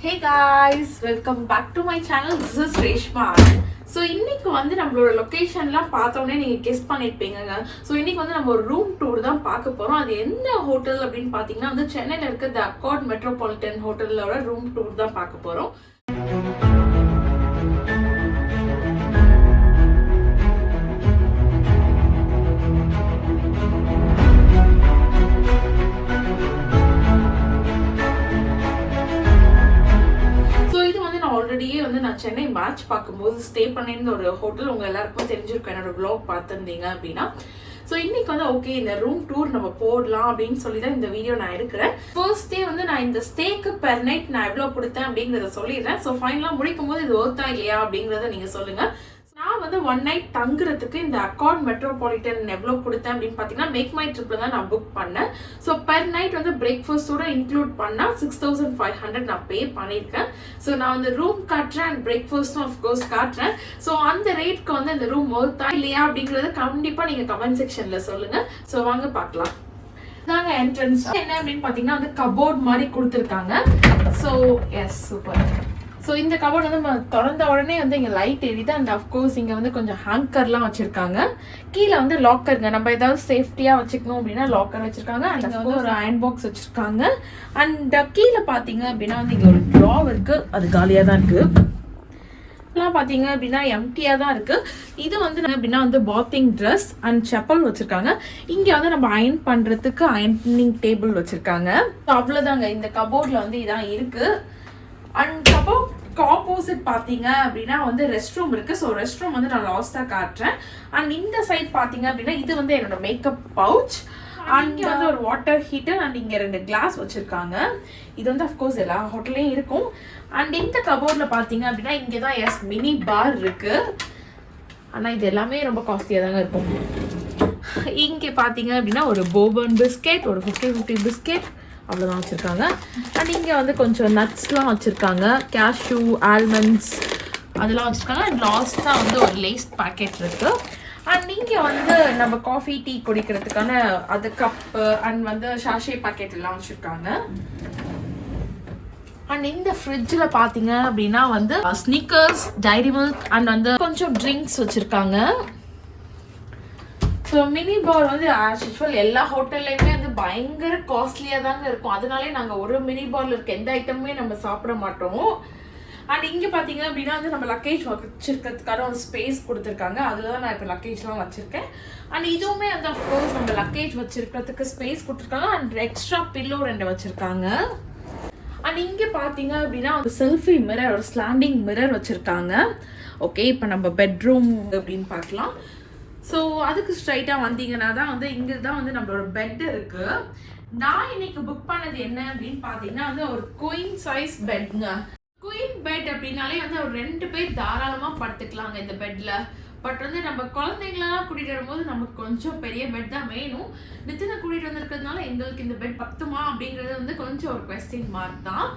Hey guys, welcome back to my channel. This is Reshma. So இன்னைக்கு வந்து நம்மளோட லொக்கேஷன்லாம் பார்த்தோன்னே நீங்கள் கெஸ் பண்ணியிருப்பீங்க. ஸோ இன்னைக்கு வந்து நம்ம ஒரு ரூம் டூர் தான் பார்க்க போகிறோம். அது என்ன ஹோட்டல் அப்படின்னு பார்த்தீங்கன்னா வந்து சென்னையில் இருக்க த அக்கார்ட் மெட்ரோபாலிட்டன் ஹோட்டலோட ரூம் டூர் தான் பார்க்க போகிறோம். ஆல்ரெடியே வந்து நான் சென்னை மேட்ச் பார்க்கும்போது ஸ்டே பண்ணியிருந்த ஒரு ஹோட்டல் உங்கள் எல்லாருக்கும் தெரிஞ்சிருக்கும், என்னோட வ்ளாக் பார்த்துருந்தீங்க அப்படின்னா. ஸோ இன்னைக்கு வந்து ஓகே இந்த ரூம் டூர் நம்ம போடலாம் அப்படின்னு சொல்லி தான் இந்த வீடியோ நான் எடுக்கிறேன். ஃபர்ஸ்ட் டே வந்து நான் இந்த ஸ்டேக்கு பெர் நைட் நான் எவ்வளோ கொடுத்தேன் அப்படிங்கிறத சொல்லிடுறேன். ஸோ ஃபைனலாக முடிக்கும் போது இது ஒர்த்தா இல்லையா அப்படிங்கிறத நீங்கள் சொல்லுங்கள். நான் வந்து ஒன் நைட் தங்குறதுக்கு இந்த அக்கார்ட் மெட்ரோபாலிட்டன் எவ்வளோ கொடுத்தேன் அப்படின்னு பார்த்தீங்கன்னா மேக் மை ட்ரிப்பில் தான் நான் புக் பண்ணேன். ஸோ பெர் நைட் வந்து பிரேக்ஃபாஸ்ட்டோட இன்க்ளூட் பண்ணால் 6500 நான் பே பண்ணியிருக்கேன். ஸோ நான் வந்து ரூம் காட்டுறேன் அண்ட் பிரேக்ஃபாஸ்ட்டும் ஆஃப்கோர்ஸ் காட்டுறேன். ஸோ அந்த ரேட்க்கு வந்து இந்த ரூம் ஒர்த்தா இல்லையா அப்படிங்கிறது கண்டிப்பாக நீங்கள் கமெண்ட் செக்ஷனில் சொல்லுங்கள். ஸோ வாங்க பார்க்கலாம். நாங்க என்ட்ரன்ஸ் என்ன அப்படின்னு பார்த்தீங்கன்னா வந்து கபோர்ட் மாதிரி கொடுத்துருக்காங்க. So yes super. ஸோ இந்த கபோர்ட் வந்து நம்ம திறந்த உடனே வந்து இங்கே லைட் எரியுது அண்ட் அஃப்கோர்ஸ் இங்கே வந்து கொஞ்சம் ஹேங்கர்லாம் வச்சுருக்காங்க. கீழே வந்து லாக்கருங்க, நம்ம ஏதாவது சேஃப்டியாக வச்சுக்கணும் அப்படின்னா லாக்கர் வச்சுருக்காங்க. அண்ட் இங்கே வந்து ஒரு அயன் பாக்ஸ் வச்சுருக்காங்க. அண்ட் கீழே பார்த்தீங்க அப்படின்னா வந்து இங்கே ஒரு ட்ராவ் இருக்குது, அது காலியாக தான் இருக்குது. எல்லாம் பார்த்தீங்க அப்படின்னா எம்டியாக தான் இருக்குது. இது வந்து அப்படின்னா வந்து பாத்திங் ட்ரெஸ் அண்ட் செப்பல் வச்சுருக்காங்க. இங்கே வந்து நம்ம அயன் பண்ணுறதுக்கு அயனிங் டேபிள் வச்சுருக்காங்க. ஸோ அவ்வளோதாங்க, இந்த கபோர்டில் வந்து இதான் இருக்குது. அண்ட் கபோர்ட் ஆப்போசிட் பார்த்தீங்க அப்படின்னா வந்து ரெஸ்ட் ரூம் இருக்குது. ஸோ ரெஸ்ட் ரூம் வந்து நான் லாஸ்ட்டாக காட்டுறேன். அண்ட் இந்த சைட் பார்த்தீங்க அப்படின்னா இது வந்து என்னோட மேக்கப் பவுச். அண்ட் இங்கே வந்து ஒரு வாட்டர் ஹீட்டர் அண்ட் இங்கே 2 கிளாஸ் வச்சுருக்காங்க. இது வந்து அஃப்கோர்ஸ் எல்லா ஹோட்டல்லையும் இருக்கும். அண்ட் இந்த கபோர்டில் பார்த்தீங்க அப்படின்னா இங்கே தான் எஸ் மினி பார் இருக்குது. ஆனால் இது எல்லாமே ரொம்ப காஸ்ட்லியாக தாங்க இருக்கும். இங்கே பார்த்தீங்க அப்படின்னா ஒரு போபன் பிஸ்கெட், ஒரு 50 பிஸ்கெட் அவ்வளோதான் வச்சுருக்காங்க. அண்ட் இங்கே வந்து கொஞ்சம் நட்ஸ்லாம் வச்சுருக்காங்க, கேஷ்யூ, ஆல்மண்ட்ஸ் அதெல்லாம் வச்சுருக்காங்க. அண்ட் லாஸ்ட்டாக வந்து ஒரு லேஸ் பேக்கெட் இருக்குது. அண்ட் இங்கே வந்து நம்ம காஃபி டீ குடிக்கிறதுக்கான அது கப்பு அண்ட் வந்து ஷாஷே பேக்கெட் எல்லாம் வச்சுருக்காங்க. அண்ட் இந்த ஃப்ரிட்ஜில் பார்த்தீங்க அப்படின்னா வந்து ஸ்னிக்கர்ஸ், டைரி மில்க் அண்ட் வந்து கொஞ்சம் ட்ரிங்க்ஸ் வச்சுருக்காங்க. ஸோ மினி பார் வந்து ஆஸ் யூஸ்வல் எல்லா ஹோட்டல்லையுமே வந்து பயங்கர காஸ்ட்லியாக தாங்க இருக்கும். அதனாலே நாங்கள் ஒரு மினி பாரில் இருக்க எந்த ஐட்டமுமே நம்ம சாப்பிட மாட்டோம். அண்ட் இங்கே பார்த்தீங்க அப்படின்னா வந்து நம்ம லக்கேஜ் வச்சுருக்கிறதுக்கான ஒரு ஸ்பேஸ் கொடுத்துருக்காங்க. அதில் தான் நான் இப்போ லக்கேஜ்லாம் வச்சுருக்கேன். அண்ட் இதுவுமே வந்து அஃப்கோர்ஸ் நம்ம லக்கேஜ் வச்சுருக்கிறதுக்கு ஸ்பேஸ் கொடுத்துருக்காங்க. அண்ட் எக்ஸ்ட்ரா பில்லோ 2 வச்சுருக்காங்க. அண்ட் இங்கே பார்த்தீங்க அப்படின்னா ஒரு செல்ஃபி மிரர், ஒரு ஸ்லாண்டிங் மிரர் வச்சுருக்காங்க. ஓகே, இப்போ நம்ம பெட்ரூம் அப்படின்னு பார்க்கலாம். ஸோ அதுக்கு ஸ்ட்ரைட்டாக வந்தீங்கன்னா தான் வந்து இங்கே தான் வந்து நம்மளோட பெட் இருக்குது. நான் இன்னைக்கு புக் பண்ணது என்ன அப்படின்னு பார்த்தீங்கன்னா வந்து ஒரு குயின் சைஸ் பெட்ங்க. குயின் பெட் அப்படின்னாலே வந்து ஒரு 2 பேர் தாராளமாக படுத்துக்கலாங்க இந்த பெட்டில். பட் வந்து நம்ம குழந்தைங்களெல்லாம் கூட்டிகிட்டு வரும்போது நமக்கு கொஞ்சம் பெரிய பெட் தான் வேணும். நித்தினை கூட்டிகிட்டு வந்திருக்கிறதுனால எங்களுக்கு இந்த பெட் பத்துமா அப்படிங்கிறது வந்து கொஞ்சம் ஒரு குவெஸ்டின் மார்க் தான்.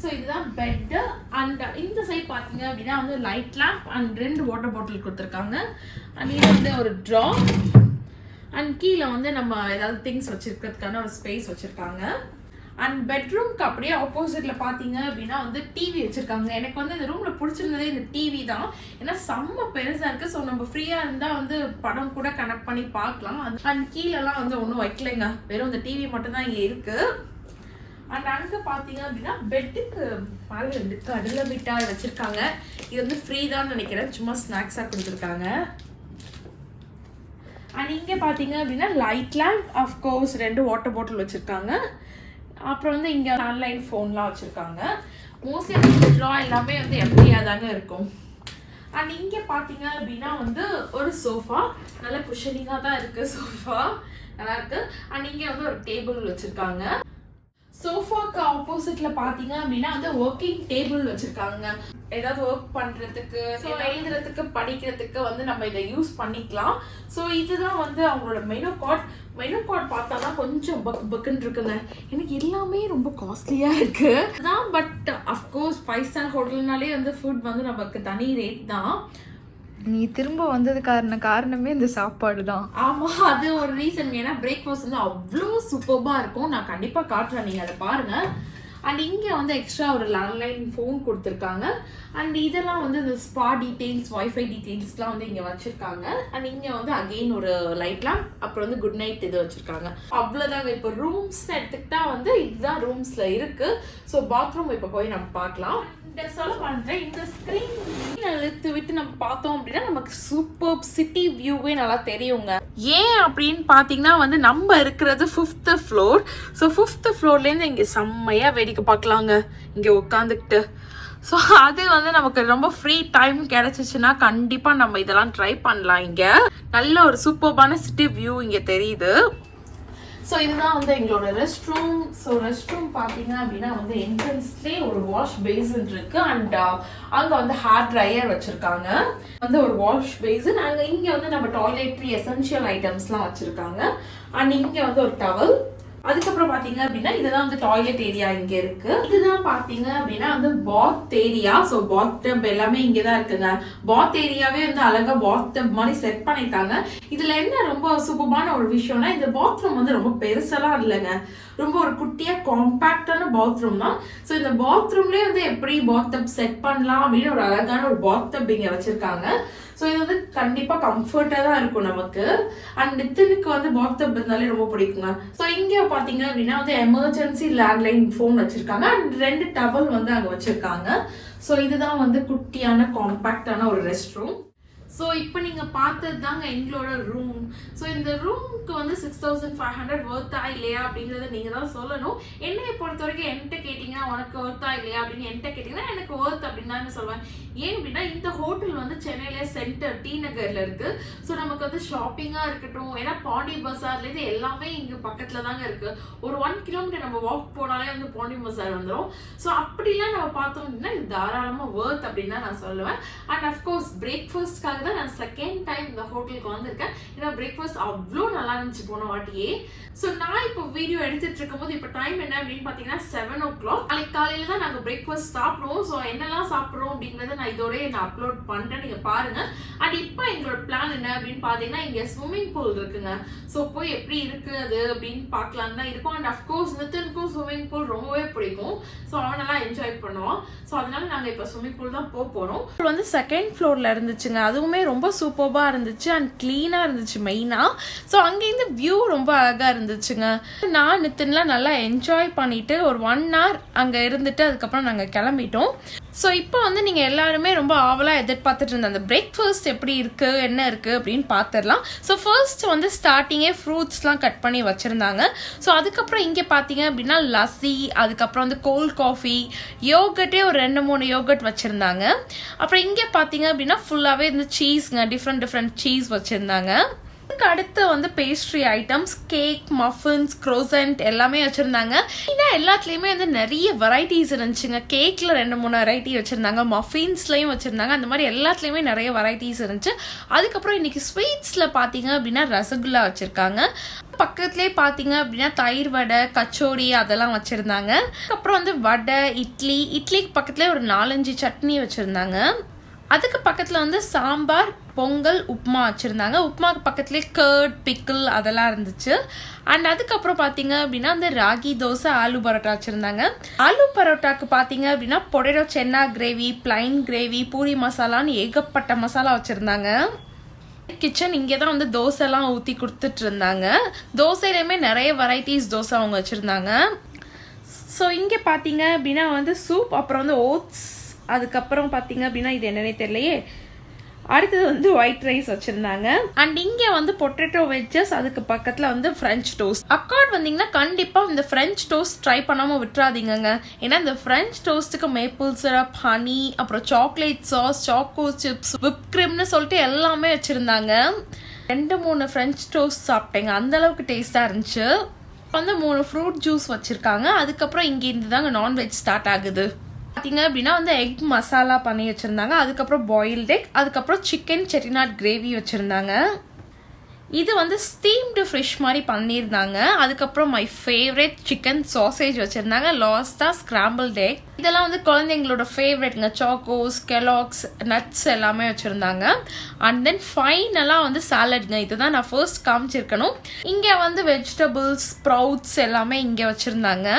ஸோ இதுதான் பெட்டு. அண்ட் இந்த சைட் பார்த்தீங்க அப்படின்னா வந்து light lamp and 2 water bottle கொடுத்துருக்காங்க. அண்ட் இது வந்து ஒரு ட்ரா அண்ட் கீழே வந்து நம்ம ஏதாவது திங்ஸ் வச்சுருக்கிறதுக்கான ஒரு ஸ்பேஸ் வச்சுருக்காங்க. அண்ட் பெட்ரூம்க்கு அப்படியே ஆப்போசிட்டில் பார்த்தீங்க அப்படின்னா வந்து டிவி வச்சுருக்காங்க. எனக்கு வந்து இந்த ரூமில் பிடிச்சிருந்ததே இந்த டிவி தான். ஏன்னா செம்ம பெருசாக இருக்குது. ஸோ நம்ம ஃப்ரீயாக இருந்தால் வந்து படம் கூட கனெக்ட் பண்ணி பார்க்கலாம். அண்ட் கீழெல்லாம் வந்து ஒன்றும் வைக்கலைங்க, வெறும் இந்த டிவி மட்டும்தான் இங்கே இருக்குது. அண்ட் அங்கே பார்த்தீங்க அப்படின்னா பெட்டுக்கு மேலே 2 கடலை மிட்டாய் வச்சுருக்காங்க. இது வந்து ஃப்ரீ தான் நினைக்கிறேன், சும்மா ஸ்நாக்ஸாக கொடுத்துருக்காங்க. அண்ட் இங்கே பார்த்தீங்க அப்படின்னா light lamp, of course 2 water bottle வச்சுருக்காங்க. அப்புறம் வந்து இங்கே ஆன்லைன் ஃபோன்லாம் வச்சுருக்காங்க. மோஸ்ட்லி ட்ரா எல்லாமே வந்து எப்படியாக தாங்க இருக்கும். அண்ட் இங்கே பார்த்தீங்க அப்படின்னா வந்து ஒரு சோஃபா, நல்ல குஷனிங்காக தான் இருக்குது, சோஃபா நல்லாயிருக்கு. அண்ட் இங்கே வந்து ஒரு டேபிள் வச்சுருக்காங்க. சோஃபாக்கு ஆப்போசிட்ல பாத்தீங்க அப்படின்னா வந்து ஒர்க்கிங் டேபிள் வச்சிருக்காங்க. ஏதாவது ஒர்க் பண்றதுக்கு, எழுதுறதுக்கு, படிக்கிறதுக்கு வந்து நம்ம இதை யூஸ் பண்ணிக்கலாம். ஸோ இதுதான் வந்து அவங்களோட மெனு கார்ட் பார்த்தா கொஞ்சம் பக்குன்னு இருக்குங்க. எனக்கு எல்லாமே ரொம்ப காஸ்ட்லியா இருக்கு தான். பட் அஃப்கோர்ஸ் 5 ஸ்டார் ஹோட்டல்னாலே வந்து ஃபுட் வந்து நமக்கு தனி ரேட் தான். நீ திரும்ப வந்தது காரணமே இந்த சாப்பாடு தான். ஆமாம், அது ஒரு ரீசன். ஏன்னா பிரேக்ஃபாஸ்ட் வந்து அவ்வளோ சூப்பராக இருக்கும். நான் கண்டிப்பாக காட்டுறேன், நீங்கள் அதை பாருங்கள். அண்ட் இங்கே வந்து எக்ஸ்ட்ரா ஒரு லேண்ட்லைன் ஃபோன் கொடுத்துருக்காங்க. அண்ட் இதெல்லாம் வந்து இந்த ஸ்பா டீட்டெயில்ஸ், வைஃபை டீட்டெயில்ஸ்லாம் வந்து இங்கே வச்சுருக்காங்க. அண்ட் இங்கே வந்து அகெயின் ஒரு லைட் லேம்ப், அப்புறம் வந்து குட் நைட் இது வச்சுருக்காங்க. அவ்வளோதாங்க. இப்போ ரூம்ஸ்ன்னு எடுத்துக்கிட்டா வந்து இதுதான் ரூம்ஸில் இருக்குது. ஸோ பாத்ரூம் இப்போ போய் நம்ம பார்க்கலாம். சொல்ல பண்ணுறேன், இந்த ஸ்க்ரீன் இழுத்து விட்டு நம்ம பார்த்தோம் அப்படின்னா நமக்கு சூப்பர் சிட்டி வியூவே நல்லா தெரியுங்க. ஏன் அப்படின்னு பார்த்தீங்கன்னா வந்து நம்ம இருக்கிறது 5th floor. ஸோ 5th floorலேருந்து இங்கே செம்மையாக வேடிக்கை பார்க்கலாங்க இங்கே உட்காந்துக்கிட்டு. ஸோ அது வந்து நமக்கு ரொம்ப ஃப்ரீ டைம் கிடைச்சிச்சுன்னா கண்டிப்பாக நம்ம இதெல்லாம் ட்ரை பண்ணலாம். இங்கே நல்ல ஒரு சூப்பர்பான சிட்டி வியூ இங்கே தெரியுது. ஸோ இதுதான் வந்து எங்களோட rest room. So rest room பார்த்தீங்க அப்படின்னா வந்து என்ட்ரன்ஸ்லேயே ஒரு வாஷ் பேசின் இருக்கு. அண்ட் அங்கே வந்து ஹேர் ட்ரையர் வச்சுருக்காங்க, வந்து ஒரு வாஷ் பேசின். அங்கே இங்கே வந்து நம்ம டாய்லெட்ரி எசென்ஷியல் ஐட்டம்ஸ்லாம் வச்சுருக்காங்க. அண்ட் இங்கே வந்து ஒரு டவல். அதுக்கப்புறம் பாத்தீங்க அப்படின்னா இதுதான் வந்து டாய்லெட் ஏரியா இங்க இருக்கு. இதுதான் பாத்தீங்க அப்படின்னா வந்து பாத் ஏரியா. ஸோ பாத் டப் எல்லாமே இங்கதான் இருக்குங்க. பாத் ஏரியாவே வந்து அழகா பாத் டப் மாதிரி செட் பண்ணிட்டாங்க. இதுல என்ன ரொம்ப சூப்பரான ஒரு விஷயம்னா இந்த பாத்ரூம் வந்து ரொம்ப பெருசெல்லாம் இல்லைங்க, ரொம்ப ஒரு குட்டியா காம்பாக்டான பாத்ரூம் தான். ஸோ இந்த பாத்ரூம்லேயே வந்து எப்படி பாத் டப் செட் பண்ணலாம் அப்படின்னு ஒரு அழகான ஒரு பாத் டப் இங்க வச்சிருக்காங்க. ஸோ இது வந்து கண்டிப்பாக கம்ஃபர்ட்டாக தான் இருக்கும் நமக்கு. அண்ட் நித்தினுக்கு வந்து பாத் டப் இருந்தாலே ரொம்ப பிடிக்குங்க. ஸோ இங்கே பார்த்தீங்க அப்படின்னா வந்து எமர்ஜென்சி லேண்ட்லைன் ஃபோன் வச்சுருக்காங்க. அண்ட் 2 டவல் வந்து அங்கே வச்சுருக்காங்க. ஸோ இதுதான் வந்து குட்டியான காம்பாக்டான ஒரு ரெஸ்ட் ரூம். ஸோ இப்போ நீங்கள் பார்த்தது தாங்க எங்களோட ரூம். ஸோ இந்த ரூமுக்கு வந்து 6500 ஒர்த்தா இல்லையா அப்படிங்கிறத நீங்கள் தான் சொல்லணும். என்னையை பொறுத்த வரைக்கும் என்கிட்ட கேட்டிங்கன்னா உனக்கு ஒர்த்தா இல்லையா அப்படின்னு என்கிட்ட கேட்டிங்கன்னா எனக்கு ஒர்த் அப்படின்னு தான் சொல்லுவேன். ஏன் அப்படின்னா இந்த ஹோட்டல் வந்து சென்னையிலே சென்டர் டி நகரில் இருக்குது. ஸோ நமக்கு வந்து ஷாப்பிங்காக இருக்கட்டும், ஏன்னா பாண்டி பஸார்லேருந்து எல்லாமே இங்கே பக்கத்தில் தாங்க இருக்குது. ஒரு 1 கிலோமீட்டர் நம்ம வாக் போனாலே வந்து பாண்டி பஸார் வந்துடும். ஸோ அப்படிலாம் நம்ம பார்த்தோம் அப்படின்னா இது தாராளமாக ஒர்த் அப்படின்னு தான் நான் சொல்லுவேன். அண்ட் அஃப்கோர்ஸ் பிரேக்ஃபாஸ்ட்காக தான் நான் செகண்ட் டைம் இந்த ஹோட்டலுக்கு வந்திருக்கேன். ஏன்னா பிரேக்ஃபாஸ்ட் அவ்வளோ நல்லா இருந்துச்சு போன வாட்டியே. ஸோ நான் இப்போ வீடியோ எடுத்துட்டு இருக்கும் போது இப்போ டைம் என்ன அப்படின்னு பார்த்தீங்கன்னா 7 o'clock. நாளைக்கு காலையில் தான் நாங்கள் பிரேக்ஃபாஸ்ட் சாப்பிடுவோம். ஸோ என்னெல்லாம் சாப்பிட்றோம் அப்படிங்கிறத நான் இதோடய நான் அப்லோட் பண்ணுறேன், நீங்கள் பாருங்க. அண்ட் இப்போ எங்களோட பிளான் என்ன அப்படின்னு பார்த்தீங்கன்னா இங்கே ஸ்விம்மிங் பூல் இருக்குங்க. ஸோ போய் எப்படி இருக்கு அது அப்படின்னு பார்க்கலான்னு தான் இருக்கும். அண்ட் அஃப்கோர்ஸ் நித்தினுக்கும் ஸ்விம்மிங் பூல் ரொம்பவே பிடிக்கும். ஸோ அவனெல்லாம் என்ஜாய் பண்ணுவான். ஸோ அதனால நாங்கள் இப்போ ஸ்விம்மிங் பூல் தான் போகிறோம். வந்து செகண்ட் ஃப்ளோரில் இருந்துச்சுங்க. அதுவுமே ரொம்ப சூப்பராக இருந்துச்சு அண்ட் க்ளீனாக இருந்துச்சு மெயினாக. ஸோ அங்கேருந்து வியூ ரொம்ப அழகாக இருந்துச்சுங்க. நான் நித்தின்லாம் நல்லா என்ஜாய் பண்ணிட்டு ஒரு 1 hour அங்கே இருந்துட்டு அதுக்கப்புறம் நாங்கள் கிளம்பிட்டோம். ஸோ இப்போ வந்து நீங்கள் எல்லாருமே ரொம்ப ஆவலாக எதிர்பார்த்துட்டு இருந்த அந்த பிரேக்ஃபாஸ்ட் எப்படி இருக்குது என்ன இருக்குது அப்படின்னு பார்த்துடலாம். ஸோ ஃபர்ஸ்ட் வந்து ஸ்டார்டிங்கே ஃப்ரூட்ஸ்லாம் கட் பண்ணி வச்சுருந்தாங்க. ஸோ அதுக்கப்புறம் இங்கே பார்த்தீங்க அப்படின்னா லஸ்ஸி, அதுக்கப்புறம் வந்து கோல்ட் காஃபி, யோகர்ட்டே ஒரு 2-3 யோகர்ட் வச்சுருந்தாங்க. அப்புறம் இங்கே பார்த்தீங்க அப்படின்னா ஃபுல்லாகவே இந்த சீஸ்ங்க, டிஃப்ரெண்ட் சீஸ் வச்சுருந்தாங்க. அதுக்கு அடுத்து வந்து பேஸ்ட்ரி ஐட்டம்ஸ், கேக், மஃபின்ஸ், க்ரோசன்ட் எல்லாமே வச்சுருந்தாங்க. ஏன்னா எல்லாத்துலேயுமே வந்து நிறைய வெரைட்டிஸ் இருந்துச்சுங்க. கேக்கில் 2-3 வெரைட்டி வச்சுருந்தாங்க, மஃபின்ஸ்லையும் வச்சுருந்தாங்க. அந்த மாதிரி எல்லாத்துலேயுமே நிறைய வெரைட்டிஸ் இருந்துச்சு. அதுக்கப்புறம் இன்னைக்கு ஸ்வீட்ஸில் பார்த்தீங்க அப்படின்னா ரசகுல்லா வச்சுருக்காங்க. பக்கத்துலேயே பார்த்தீங்க அப்படின்னா தயிர் வடை, கச்சோரி அதெல்லாம் வச்சுருந்தாங்க. அதுக்கப்புறம் வந்து வடை, இட்லிக்கு பக்கத்துலேயே ஒரு 4-5 சட்னி வச்சுருந்தாங்க. அதுக்கு பக்கத்தில் வந்து சாம்பார், பொங்கல், உப்புமா வச்சுருந்தாங்க. உப்புமாக்கு பக்கத்துலேயே கர்ட், பிக்கிள் அதெல்லாம் இருந்துச்சு. அண்ட் அதுக்கப்புறம் பார்த்தீங்க அப்படின்னா அந்த ராகி தோசை, ஆலு பரோட்டா வச்சுருந்தாங்க. ஆலு பரோட்டாக்கு பார்த்தீங்க அப்படின்னா பொடேட்டோ சென்னா கிரேவி, பிளைன் கிரேவி, பூரி மசாலான்னு ஏகப்பட்ட மசாலா வச்சுருந்தாங்க. கிச்சன் இங்கே தான் வந்து தோசைலாம் ஊற்றி கொடுத்துட்டு இருந்தாங்க. தோசையிலையுமே நிறைய வெரைட்டிஸ் தோசை அவங்க வச்சுருந்தாங்க. ஸோ இங்கே பார்த்தீங்க அப்படின்னா வந்து சூப், அப்புறம் வந்து ஓட்ஸ், அதுக்கப்புறம் பார்த்தீங்க அப்படின்னா இது என்னன்னே தெரியலையே. அடுத்தது வந்து ஒயிட் ரைஸ் வச்சுருந்தாங்க. அண்ட் இங்கே வந்து பொட்டேட்டோ வெஜ்ஜஸ், அதுக்கு பக்கத்தில் வந்து ஃப்ரெஞ்ச் டோஸ்ட். அக்கார்ட் வந்தீங்கன்னா கண்டிப்பாக இந்த ஃப்ரெஞ்ச் டோஸ்ட் ட்ரை பண்ணாமல் விட்டுறாதீங்க. ஏன்னா இந்த ஃப்ரெஞ்ச் டோஸ்ட்டுக்கு மேப்பிள் சிரப், ஹனி, அப்புறம் chocolate sauce, choco chips, whip கிரீம்னு சொல்லிட்டு எல்லாமே வச்சுருந்தாங்க. 2-3 ஃப்ரெஞ்ச் டோஸ்ட் சாப்பிட்டேங்க, அந்தளவுக்கு டேஸ்ட்டாக இருந்துச்சு. வந்து 3 ஃப்ரூட் ஜூஸ் வச்சுருக்காங்க. அதுக்கப்புறம் இங்கே இருந்து தாங்க நான்வெஜ் ஸ்டார்ட் ஆகுது. பார்த்தீங்க அப்படின்னா வந்து எக் மசாலா பண்ணி வச்சுருந்தாங்க. அதுக்கப்புறம் பாயில்ட் எக், அதுக்கப்புறம் சிக்கன் செட்டிநாட் கிரேவி வச்சுருந்தாங்க. இது வந்து ஸ்டீம்டு ஃபிஷ் மாதிரி பண்ணியிருந்தாங்க. அதுக்கப்புறம் மை ஃபேவரட் சிக்கன் சாசேஜ் வச்சுருந்தாங்க. லாஸ்டா ஸ்கிராம்பிள்ட் எக். இதெல்லாம் வந்து குழந்தைங்களோட ஃபேவரட்ங்க. சாக்கோஸ், கெலாக்ஸ், நட்ஸ் எல்லாமே வச்சுருந்தாங்க. அண்ட் தென் ஃபைனலாக வந்து சாலட்ங்க. இதுதான் நான் ஃபர்ஸ்ட் காமிச்சிருக்கணும். இங்கே வந்து வெஜிடபிள்ஸ், ஸ்ப்ரவுட்ஸ் எல்லாமே இங்கே வச்சுருந்தாங்க.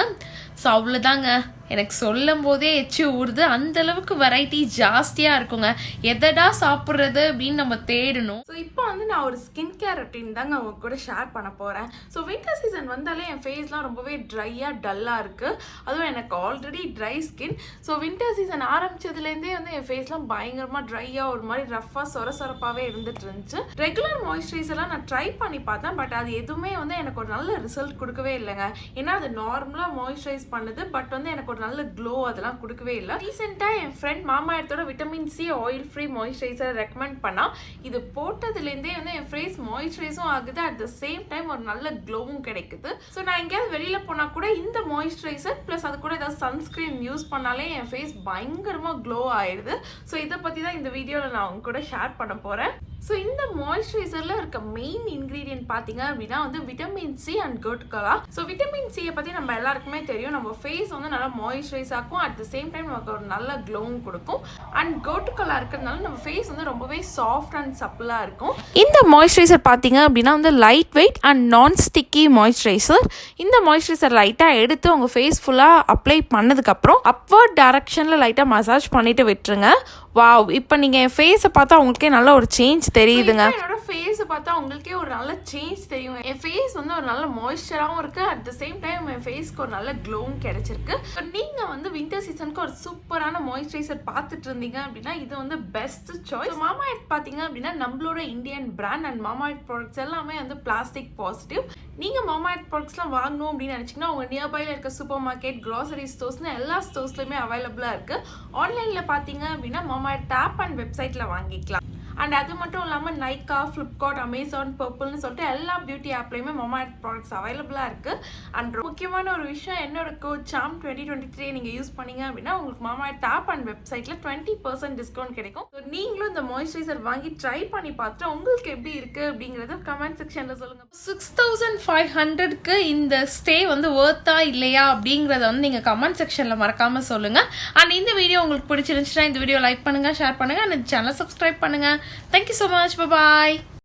ஸோ அவ்வளோதாங்க. எனக்கு சொல்லும் போதே எச்சு ஊறுது. அந்த அளவுக்கு வெரைட்டி ஜாஸ்தியா இருக்குங்க. எதடா சாப்பிட்றது அப்படின்னு நம்ம தேடணும். ஸோ இப்போ வந்து நான் ஒரு ஸ்கின் கேர் ரொட்டீன் தாங்க அவங்க கூட ஷேர் பண்ண போறேன். ஸோ வின்டர் சீசன் வந்தாலே என் ஃபேஸ்லாம் ரொம்பவே ட்ரையா டல்லா இருக்கு. அதுவும் எனக்கு already dry skin. So winter season ஆரம்பிச்சதுலேருந்தே வந்து என் ஃபேஸ்லாம் பயங்கரமா ட்ரையா ஒரு மாதிரி ரஃபா சொரசொரப்பாவே இருந்துட்டு இருந்துச்சு. ரெகுலர் மாய்ஸ்சரைசர்லாம் நான் ட்ரை பண்ணி பார்த்தேன். பட் அது எதுவுமே வந்து எனக்கு ஒரு நல்ல ரிசல்ட் கொடுக்கவே இல்லைங்க. ஏன்னா அது நார்மலா மாய்ஸ்சரைஸ் பண்ணுது. பட் வந்து எனக்கு ஒரு நல்ல க்ளோ அதெல்லாம் கொடுக்கவே இல்லை. ரீசெண்டாக என் ஃப்ரெண்ட் மாமா எர்த்தோட vitamin C oil free moisturiser recommend பண்ணா. இது போட்டதுலேருந்தே வந்து என் ஃபேஸ் மாய்ஸ்சரைஸும் ஆகுது. அட் த சேம் டைம் ஒரு நல்ல க்ளோவும் கிடைக்குது. ஸோ நான் எங்கேயாவது வெளியில போனா கூட இந்த மாய்ஸ்சரைசர் பிளஸ் அது கூட ஏதாவது சன்ஸ்கிரீன் யூஸ் பண்ணாலே என் ஃபேஸ் பயங்கரமா க்ளோ ஆயிடுது. ஸோ இதை பத்தி தான் இந்த வீடியோவில் நான் அவங்க கூட ஷேர் பண்ண போறேன். ஸோ இந்த மாய்ஸ்சரைசரில் இருக்க மெயின் இன்க்ரீடியன்ட் பார்த்தீங்க அப்படின்னா வந்து vitamin C and good colour. So vitamin சியை பற்றி நம்ம எல்லாருக்குமே தெரியும். நம்ம ஃபேஸ் வந்து நல்லா மாய்ஸ்சரைஸ் ஆகும். அட் த சேம் டைம் நமக்கு ஒரு நல்ல க்ளோவும் கொடுக்கும். அண்ட் குட் கலர் இருக்கிறதுனால நம்ம ஃபேஸ் வந்து ரொம்பவே சாஃப்ட் அண்ட் சப்பிளாக இருக்கும். இந்த மாய்ஸ்சரைசர் பார்த்தீங்க அப்படின்னா வந்து லைட் வெயிட் அண்ட் நான் ஸ்டிக்கி மாய்ஸ்சரைசர். இந்த மாய்ஸ்சரைசர் லைட்டாக எடுத்து உங்கள் ஃபேஸ் ஃபுல்லாக அப்ளை பண்ணதுக்கப்புறம் அப்வர்ட் டைரக்ஷனில் லைட்டாக மசாஜ் பண்ணிட்டு விட்டுருங்க. வாவ், இப்போ நீங்கள் என் ஃபேஸை பார்த்தா உங்களுக்கே நல்ல ஒரு சேஞ்ச் தெரியுதுங்க. என்னோட ஃபேஸை பார்த்தா உங்களுக்கே ஒரு நல்ல சேஞ்ச் தெரியும். என் ஃபேஸ் வந்து ஒரு நல்ல மாய்ஸ்சராகவும் இருக்கு. அட் த சேம் டைம் என் ஃபேஸ்க்கு ஒரு நல்ல க்ளோவும் கிடைச்சிருக்கு. ஸோ நீங்கள் வந்து வின்டர் சீசனுக்கு ஒரு சூப்பரான மாய்ஸ்சரைசர் பார்த்துட்டு இருந்தீங்க அப்படின்னா இது வந்து பெஸ்ட் சாய்ஸ். மாமா எர்த் பார்த்தீங்க அப்படின்னா நம்மளோட இந்தியன் பிராண்ட். அண்ட் மாமா எர்த் ப்ராடக்ட்ஸ் எல்லாமே வந்து பிளாஸ்டிக் பாசிட்டிவ். நீங்கள் மாமா எர்த் ப்ராடக்ட்ஸ்லாம் வாங்கணும் அப்படின்னு நினச்சிங்கன்னா உங்கள் நியர்பையில் இருக்க சூப்பர் மார்க்கெட், க்ராசரி ஸ்டோர்ஸ்னு எல்லா ஸ்டோர்ஸ்லையுமே அவைலபிளாக இருக்குது. ஆன்லைனில் பார்த்தீங்க அப்படின்னா மாமா எர்த் ஆப் அண்ட் வெப்சைட்டில் வாங்கிக்கலாம். அண்ட் அது மட்டும் இல்லாமல் நைக்கா, ஃப்ளிப்கார்ட், அமேசான், பர்பிள்னு சொல்லிட்டு எல்லா பியூட்டி ஆப்லையுமே மாமா எர்த் ப்ராடக்ட்ஸ் அவைலபிளாக இருக்குது. அண்ட் முக்கியமான ஒரு விஷயம், என்னோட கோட் சாம் 2023 நீங்கள் யூஸ் பண்ணீங்க அப்படின்னா உங்களுக்கு மாமா எர்த் ஆப் அண்ட் வெப்சைட்டில் 20% டிஸ்கவுண்ட் கிடைக்கும். ஸோ நீங்களும் இந்த மாய்ஸ்சரைசர் வாங்கி ட்ரை பண்ணி பார்த்துட்டு உங்களுக்கு எப்படி இருக்குது அப்படிங்கிறத கமெண்ட் செக்ஷனில் சொல்லுங்கள். 6500க்கு இந்த ஸ்டே வந்து ஒர்த்தா இல்லையா அப்படிங்கிறத வந்து நீங்கள் கமெண்ட் செக்ஷனில் மறக்காமல் சொல்லுங்கள். அண்ட் இந்த வீடியோ உங்களுக்கு பிடிச்சிருந்துச்சுன்னா இந்த வீடியோ லைக் பண்ணுங்கள், ஷேர் பண்ணுங்கள், அண்ட் இந்த சேனலை சப்ஸ்கிரைப் பண்ணுங்கள். Thank you so much. Bye-bye.